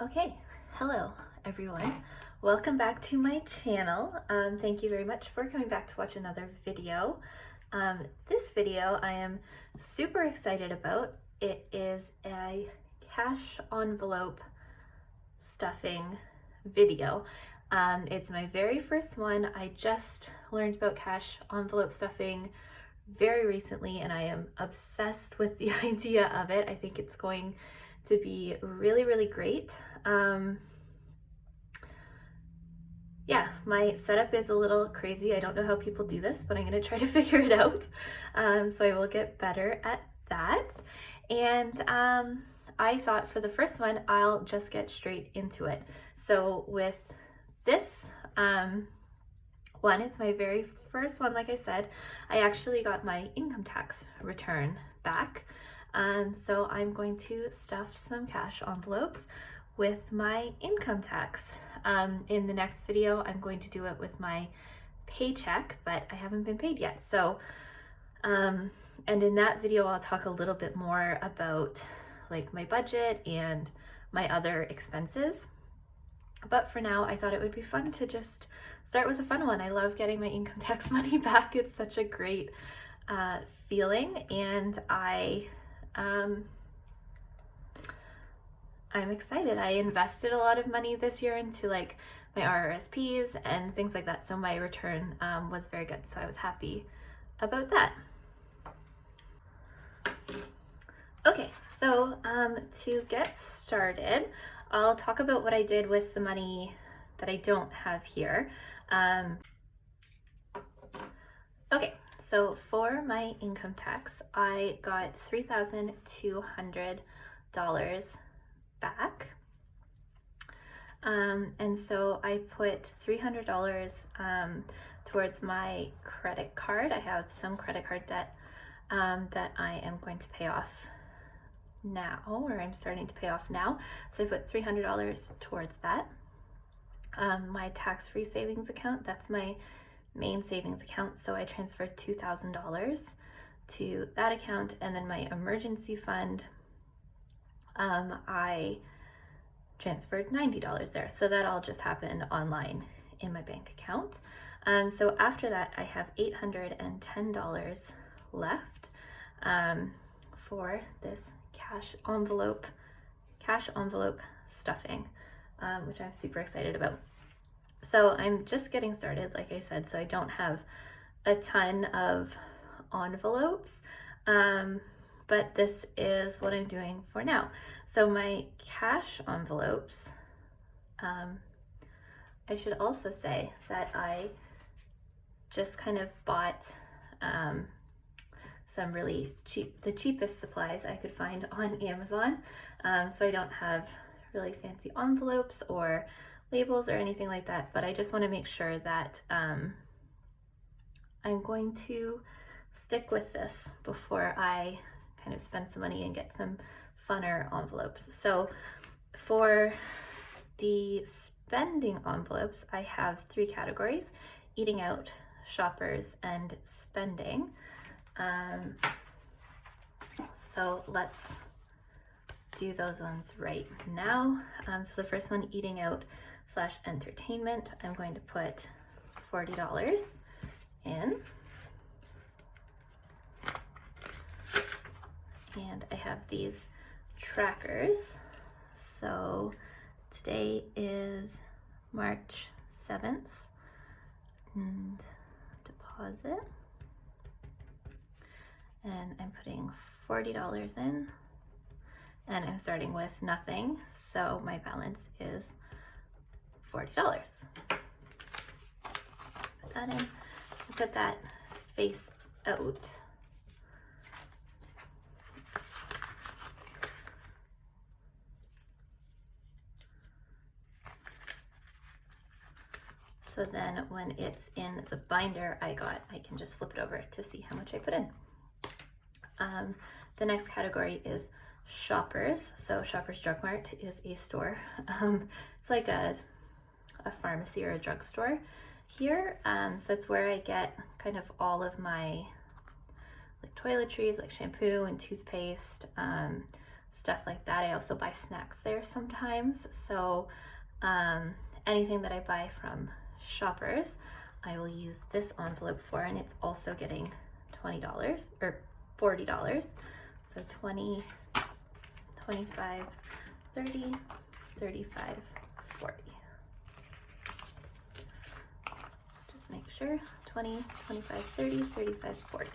Okay, hello everyone. Welcome back to my channel. Thank you very much for coming back to watch another video. This video I am super excited about. It is a cash envelope stuffing video. It's my very first one. I just learned about cash envelope stuffing very recently and I am obsessed with the idea of it. I think it's going to be really, really great. Yeah, my setup is a little crazy. I don't know how people do this, but I'm gonna try to figure it out. So I will get better at that. And I thought for the first one, I'll just get straight into it. So with this one, it's my very first one, like I said, I actually got my income tax return back. So I'm going to stuff some cash envelopes with my income tax. In the next video, I'm going to do it with my paycheck, but I haven't been paid yet. So, and in that video, I'll talk a little bit more about like my budget and my other expenses. But for now, I thought it would be fun to just start with a fun one. I love getting my income tax money back. It's such a great feeling, and I'm excited. I invested a lot of money this year into like my RRSPs and things like that, so my return was very good, so I was happy about that. Okay, so to get started, I'll talk about what I did with the money that I don't have here. Okay, so for my income tax, I got $3,200 back. And so I put $300 towards my credit card. I have some credit card debt that I am going to pay off now, or I'm starting to pay off now. So I put $300 towards that. My tax-free savings account, that's my main savings account, so I transferred $2,000 to that account. And then my emergency fund, I transferred $90 there. So that all just happened online in my bank account. So after that, I have $810 left for this cash envelope stuffing, which I'm super excited about. So I'm just getting started, like I said, so I don't have a ton of envelopes, but this is what I'm doing for now. So my cash envelopes, I should also say that I just kind of bought some really cheap, the cheapest supplies I could find on Amazon. So I don't have really fancy envelopes or labels or anything like that, but I just want to make sure that I'm going to stick with this before I kind of spend some money and get some funner envelopes. So for the spending envelopes, I have 3 categories: eating out, shoppers, and spending. So let's do those ones right now. So the first one, eating out / entertainment, I'm going to put $40 in. And I have these trackers. So today is March 7th, and deposit. And I'm putting $40 in, and I'm starting with nothing, so my balance is $40. Put that in, put that face out. So then when it's in the binder I can just flip it over to see how much I put in. The next category is shoppers. So Shoppers Drug Mart is a store. It's like a pharmacy or a drugstore here. So that's where I get kind of all of my like toiletries, like shampoo and toothpaste, stuff like that. I also buy snacks there sometimes. So anything that I buy from Shoppers, I will use this envelope for, and it's also getting $20 or $40. So 20, 25, 30, 35, 40. Just make sure, 20, 25, 30, 35, 40.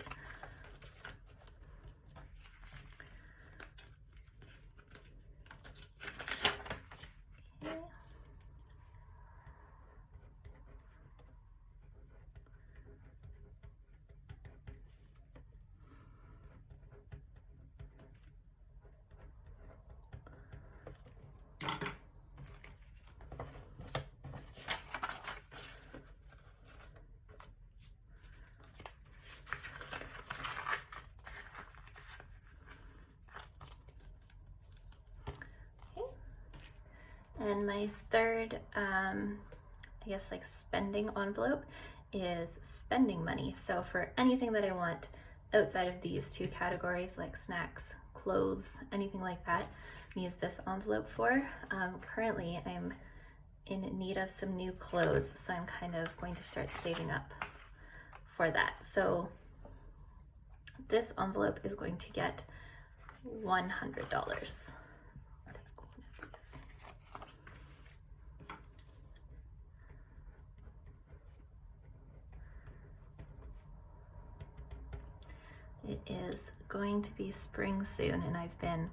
And my third, I guess like spending envelope is spending money. So for anything that I want outside of these two categories, like snacks, clothes, anything like that, I use this envelope for. Currently I'm in need of some new clothes, so I'm kind of going to start saving up for that. So this envelope is going to get $100. It is going to be spring soon, and I've been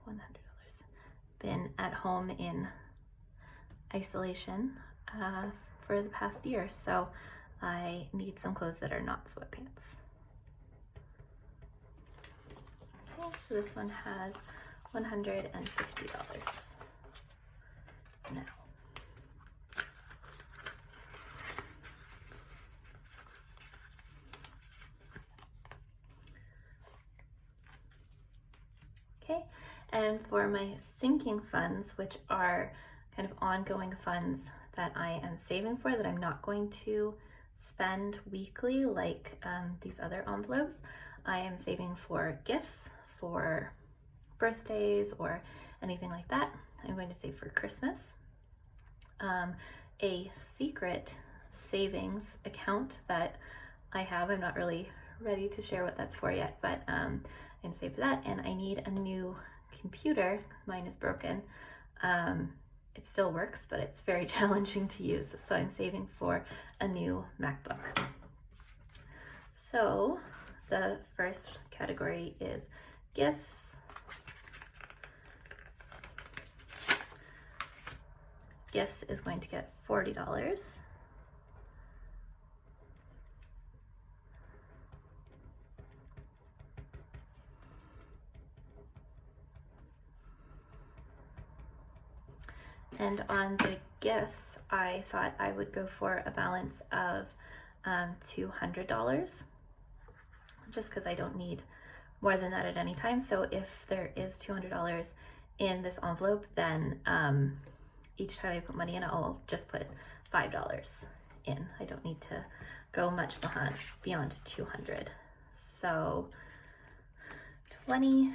$100 been at home in isolation for the past year, so I need some clothes that are not sweatpants. Okay, so this one has $150 now. Okay, and for my sinking funds, which are kind of ongoing funds that I am saving for that I'm not going to spend weekly like these other envelopes, I am saving for gifts, for birthdays or anything like that. I'm going to save for Christmas. A secret savings account that I have, I'm not really ready to share what that's for yet, but I'm gonna save for that. And I need a new computer. Mine is broken. It still works, but it's very challenging to use. So I'm saving for a new MacBook. So the first category is gifts. Gifts is going to get $40. And on the gifts, I thought I would go for a balance of $200, just because I don't need more than that at any time. So if there is $200 in this envelope, then each time I put money in, I'll just put $5 in. I don't need to go much beyond 200. So 20,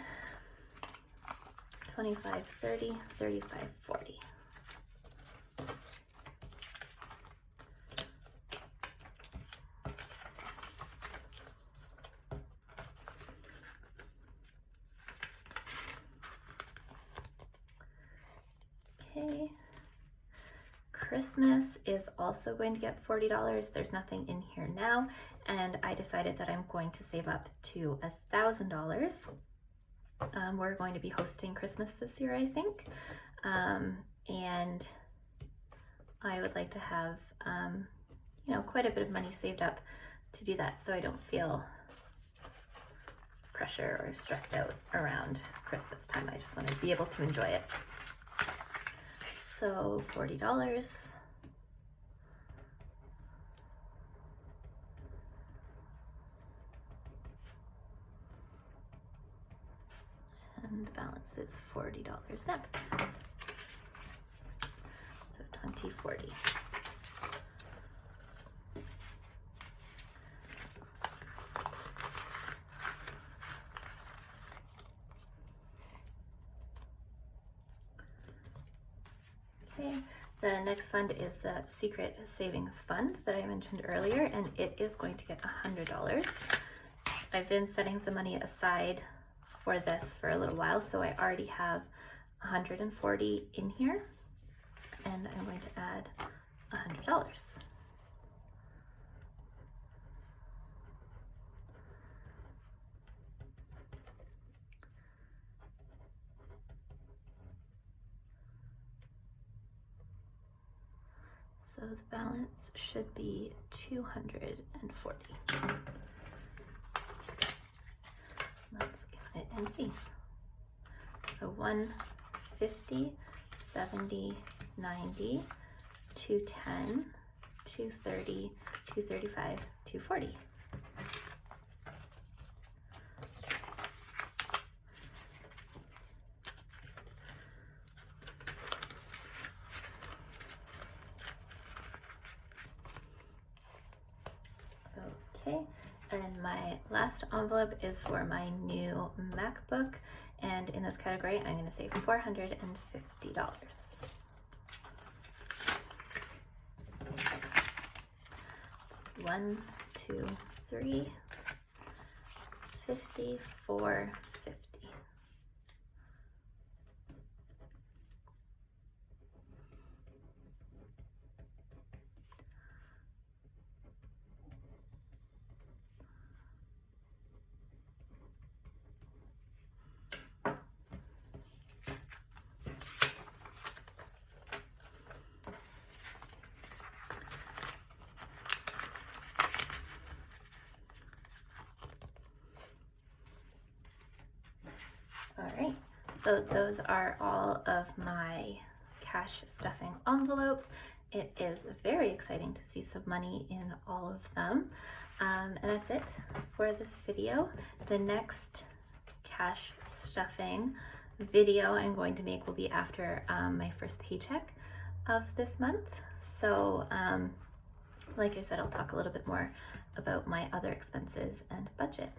25, 30, 35, 40. Okay. Christmas is also going to get $40. There's nothing in here now, and I decided that I'm going to save up to $1,000. We're going to be hosting Christmas this year, I think, and I would like to have, quite a bit of money saved up to do that, so I don't feel pressure or stressed out around Christmas time. I just want to be able to enjoy it. So $40. And the balance is $40 now. So 2040. Okay, the next fund is the secret savings fund that I mentioned earlier, and it is going to get $100. I've been setting some money aside for this for a little while, so I already have 140 in here, and I'm going to add $100. So the balance should be 240. Let's count it and see. So 150, 70, 90, 210, 230, 235, 240. Okay, and my last envelope is for my new MacBook, and in this category I'm going to say $450. 1, 2, 3, 50, 4, 50. All right, so those are all of my cash stuffing envelopes. It is very exciting to see some money in all of them. And that's it for this video. The next cash stuffing video I'm going to make will be after my first paycheck of this month. So like I said, I'll talk a little bit more about my other expenses and budget.